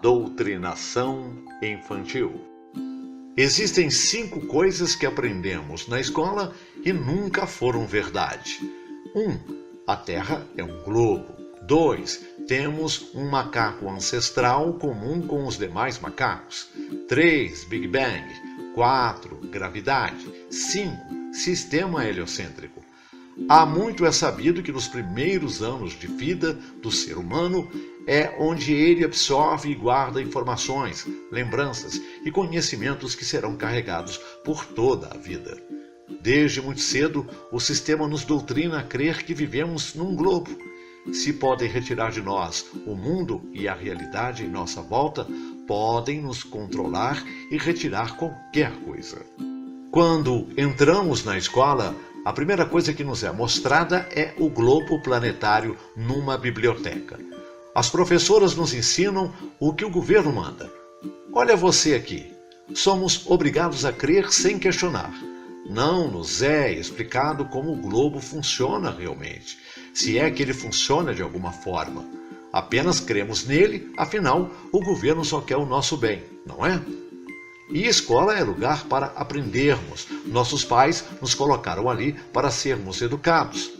doutrinação infantil. Existem 5 coisas que aprendemos na escola e nunca foram verdade. 1. A Terra é um globo. 2. Temos um macaco ancestral comum com os demais macacos. 3. Big Bang. 4. Gravidade. 5. Sistema heliocêntrico. Há muito é sabido que nos primeiros anos de vida do ser humano é onde ele absorve e guarda informações, lembranças e conhecimentos que serão carregados por toda a vida. Desde muito cedo, o sistema nos doutrina a crer que vivemos num globo. Se podem retirar de nós o mundo e a realidade em nossa volta, podem nos controlar e retirar qualquer coisa. Quando entramos na escola, a primeira coisa que nos é mostrada é o globo planetário numa biblioteca. As professoras nos ensinam o que o governo manda. Olha você aqui. Somos obrigados a crer sem questionar. Não nos é explicado como o globo funciona realmente, se é que ele funciona de alguma forma. Apenas cremos nele, afinal, o governo só quer o nosso bem, não é? E escola é lugar para aprendermos. Nossos pais nos colocaram ali para sermos educados.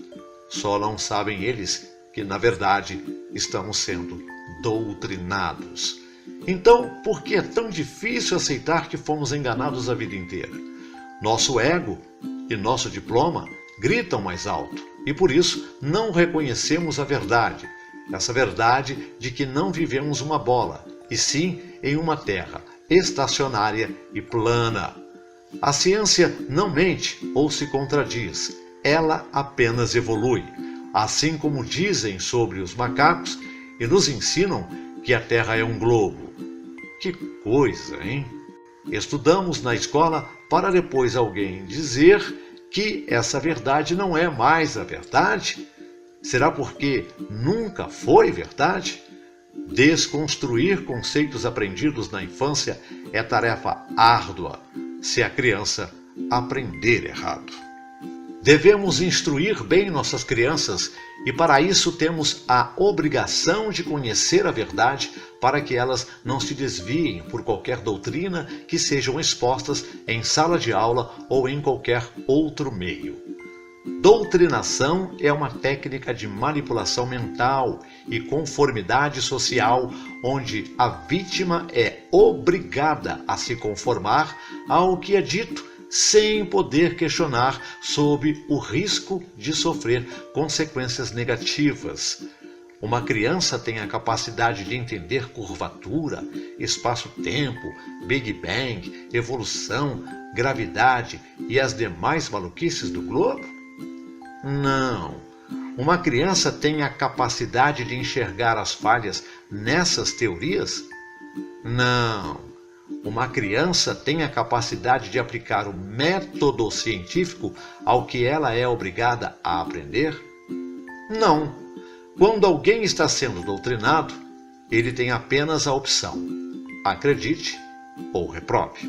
Só não sabem eles que, na verdade, estamos sendo doutrinados. Então, por que é tão difícil aceitar que fomos enganados a vida inteira? Nosso ego e nosso diploma gritam mais alto e, por isso, não reconhecemos a verdade. Essa verdade de que não vivemos uma bola, e sim em uma terra estacionária e plana. A ciência não mente ou se contradiz, ela apenas evolui, assim como dizem sobre os macacos e nos ensinam que a Terra é um globo. Que coisa, hein? Estudamos na escola para depois alguém dizer que essa verdade não é mais a verdade? Será porque nunca foi verdade? Desconstruir conceitos aprendidos na infância é tarefa árdua se a criança aprender errado. Devemos instruir bem nossas crianças e para isso temos a obrigação de conhecer a verdade para que elas não se desviem por qualquer doutrina que sejam expostas em sala de aula ou em qualquer outro meio. Doutrinação é uma técnica de manipulação mental e conformidade social, onde a vítima é obrigada a se conformar ao que é dito, sem poder questionar sob o risco de sofrer consequências negativas. Uma criança tem a capacidade de entender curvatura, espaço-tempo, Big Bang, evolução, gravidade e as demais maluquices do globo? Não. Uma criança tem a capacidade de enxergar as falhas nessas teorias? Não. Uma criança tem a capacidade de aplicar o método científico ao que ela é obrigada a aprender? Não. Quando alguém está sendo doutrinado, ele tem apenas a opção: acredite ou reprove.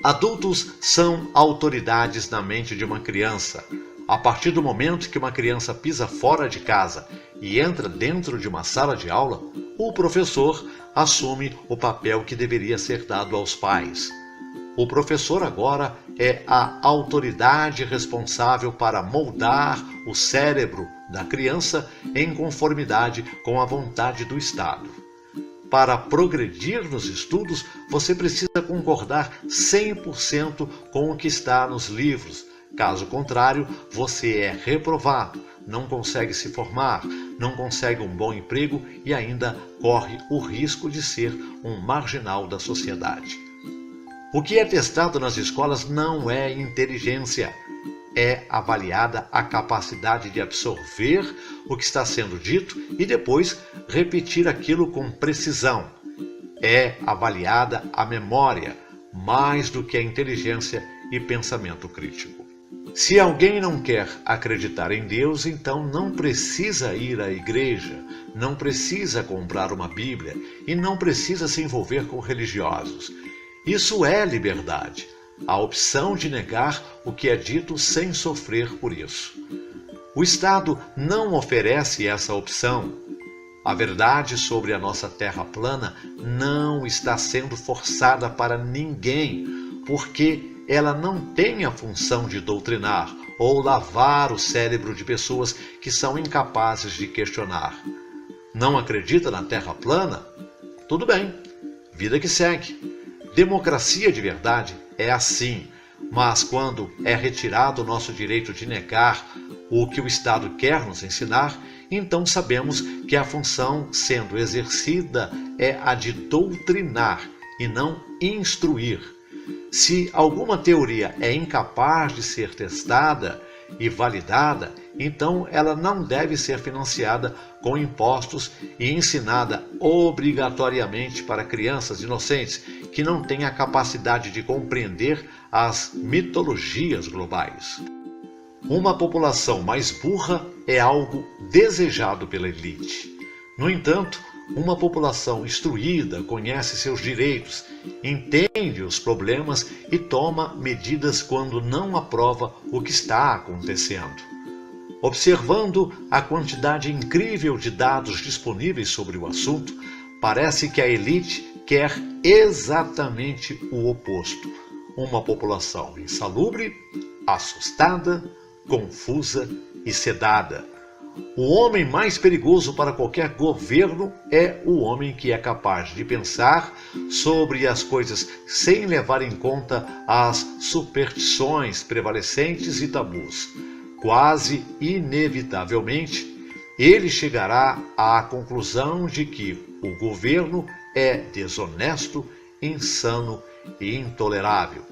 Adultos são autoridades na mente de uma criança. A partir do momento que uma criança pisa fora de casa e entra dentro de uma sala de aula, o professor assume o papel que deveria ser dado aos pais. O professor agora é a autoridade responsável para moldar o cérebro da criança em conformidade com a vontade do Estado. Para progredir nos estudos, você precisa concordar 100% com o que está nos livros. Caso contrário, você é reprovado, não consegue se formar, não consegue um bom emprego e ainda corre o risco de ser um marginal da sociedade. O que é testado nas escolas não é inteligência, é avaliada a capacidade de absorver o que está sendo dito e depois repetir aquilo com precisão. É avaliada a memória, mais do que a inteligência e pensamento crítico. Se alguém não quer acreditar em Deus, então não precisa ir à igreja, não precisa comprar uma Bíblia e não precisa se envolver com religiosos. Isso é liberdade, a opção de negar o que é dito sem sofrer por isso. O Estado não oferece essa opção. A verdade sobre a nossa Terra plana não está sendo forçada para ninguém, porque ela não tem a função de doutrinar ou lavar o cérebro de pessoas que são incapazes de questionar. Não acredita na Terra plana? Tudo bem, vida que segue. Democracia de verdade é assim, mas quando é retirado o nosso direito de negar o que o Estado quer nos ensinar, então sabemos que a função sendo exercida é a de doutrinar e não instruir. Se alguma teoria é incapaz de ser testada e validada, então ela não deve ser financiada com impostos e ensinada obrigatoriamente para crianças inocentes que não têm a capacidade de compreender as mitologias globais. Uma população mais burra é algo desejado pela elite. No entanto, uma população instruída conhece seus direitos, entende os problemas e toma medidas quando não aprova o que está acontecendo. Observando a quantidade incrível de dados disponíveis sobre o assunto, parece que a elite quer exatamente o oposto: uma população insalubre, assustada, confusa e sedada. O homem mais perigoso para qualquer governo é o homem que é capaz de pensar sobre as coisas sem levar em conta as superstições prevalecentes e tabus. Quase inevitavelmente, ele chegará à conclusão de que o governo é desonesto, insano e intolerável.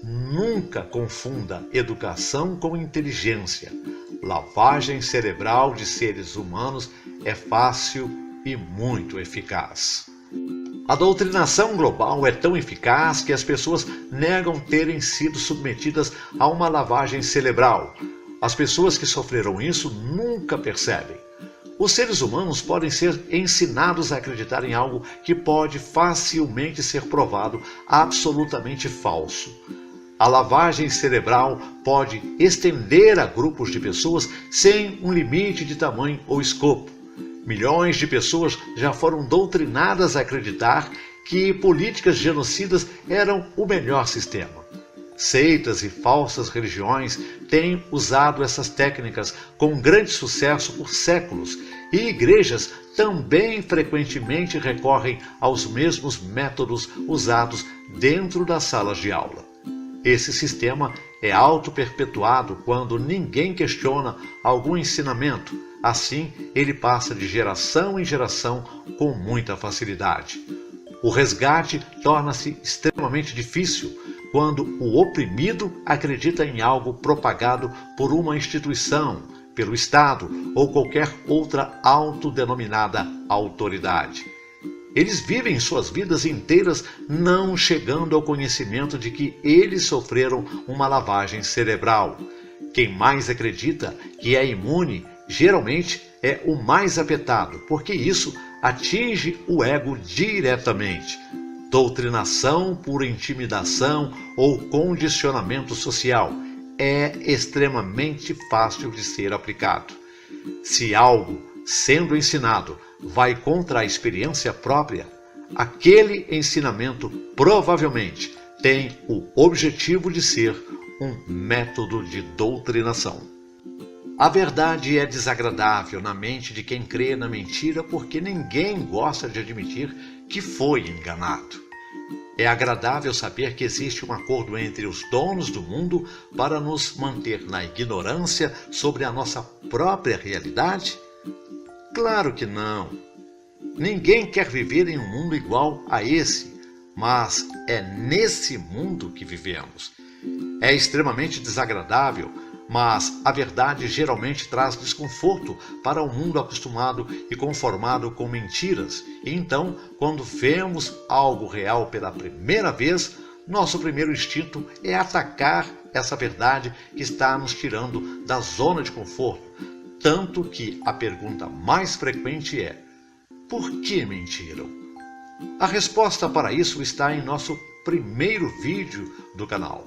Nunca confunda educação com inteligência. Lavagem cerebral de seres humanos é fácil e muito eficaz. A doutrinação global é tão eficaz que as pessoas negam terem sido submetidas a uma lavagem cerebral. As pessoas que sofreram isso nunca percebem. Os seres humanos podem ser ensinados a acreditar em algo que pode facilmente ser provado absolutamente falso. A lavagem cerebral pode estender a grupos de pessoas sem um limite de tamanho ou escopo. Milhões de pessoas já foram doutrinadas a acreditar que políticas genocidas eram o melhor sistema. Seitas e falsas religiões têm usado essas técnicas com grande sucesso por séculos, e igrejas também frequentemente recorrem aos mesmos métodos usados dentro das salas de aula. Esse sistema é auto-perpetuado quando ninguém questiona algum ensinamento. Assim, ele passa de geração em geração com muita facilidade. O resgate torna-se extremamente difícil quando o oprimido acredita em algo propagado por uma instituição, pelo Estado ou qualquer outra autodenominada autoridade. Eles vivem suas vidas inteiras não chegando ao conhecimento de que eles sofreram uma lavagem cerebral. Quem mais acredita que é imune, geralmente é o mais afetado, porque isso atinge o ego diretamente. Doutrinação por intimidação ou condicionamento social é extremamente fácil de ser aplicado. Se algo, sendo ensinado, vai contra a experiência própria, aquele ensinamento provavelmente tem o objetivo de ser um método de doutrinação. A verdade é desagradável na mente de quem crê na mentira porque ninguém gosta de admitir que foi enganado. É agradável saber que existe um acordo entre os donos do mundo para nos manter na ignorância sobre a nossa própria realidade? Claro que não. Ninguém quer viver em um mundo igual a esse, mas é nesse mundo que vivemos. É extremamente desagradável, mas a verdade geralmente traz desconforto para o mundo acostumado e conformado com mentiras. E então, quando vemos algo real pela primeira vez, nosso primeiro instinto é atacar essa verdade que está nos tirando da zona de conforto. Tanto que a pergunta mais frequente é: por que mentiram? A resposta para isso está em nosso primeiro vídeo do canal.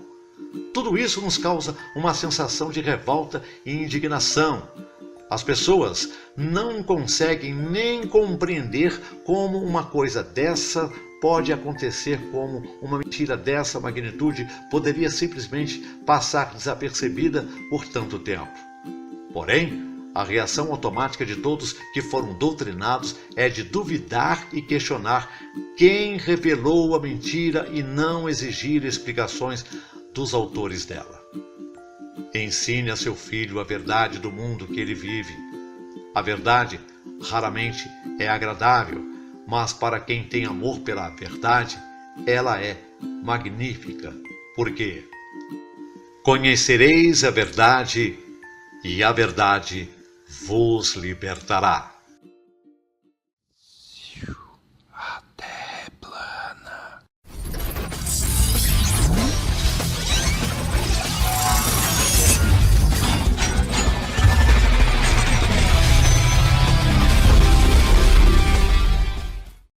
Tudo isso nos causa uma sensação de revolta e indignação. As pessoas não conseguem nem compreender como uma coisa dessa pode acontecer, como uma mentira dessa magnitude poderia simplesmente passar desapercebida por tanto tempo. Porém, a reação automática de todos que foram doutrinados é de duvidar e questionar quem revelou a mentira e não exigir explicações dos autores dela. Ensine a seu filho a verdade do mundo que ele vive. A verdade raramente é agradável, mas para quem tem amor pela verdade, ela é magnífica. Porque conhecereis a verdade e a verdade vos libertará.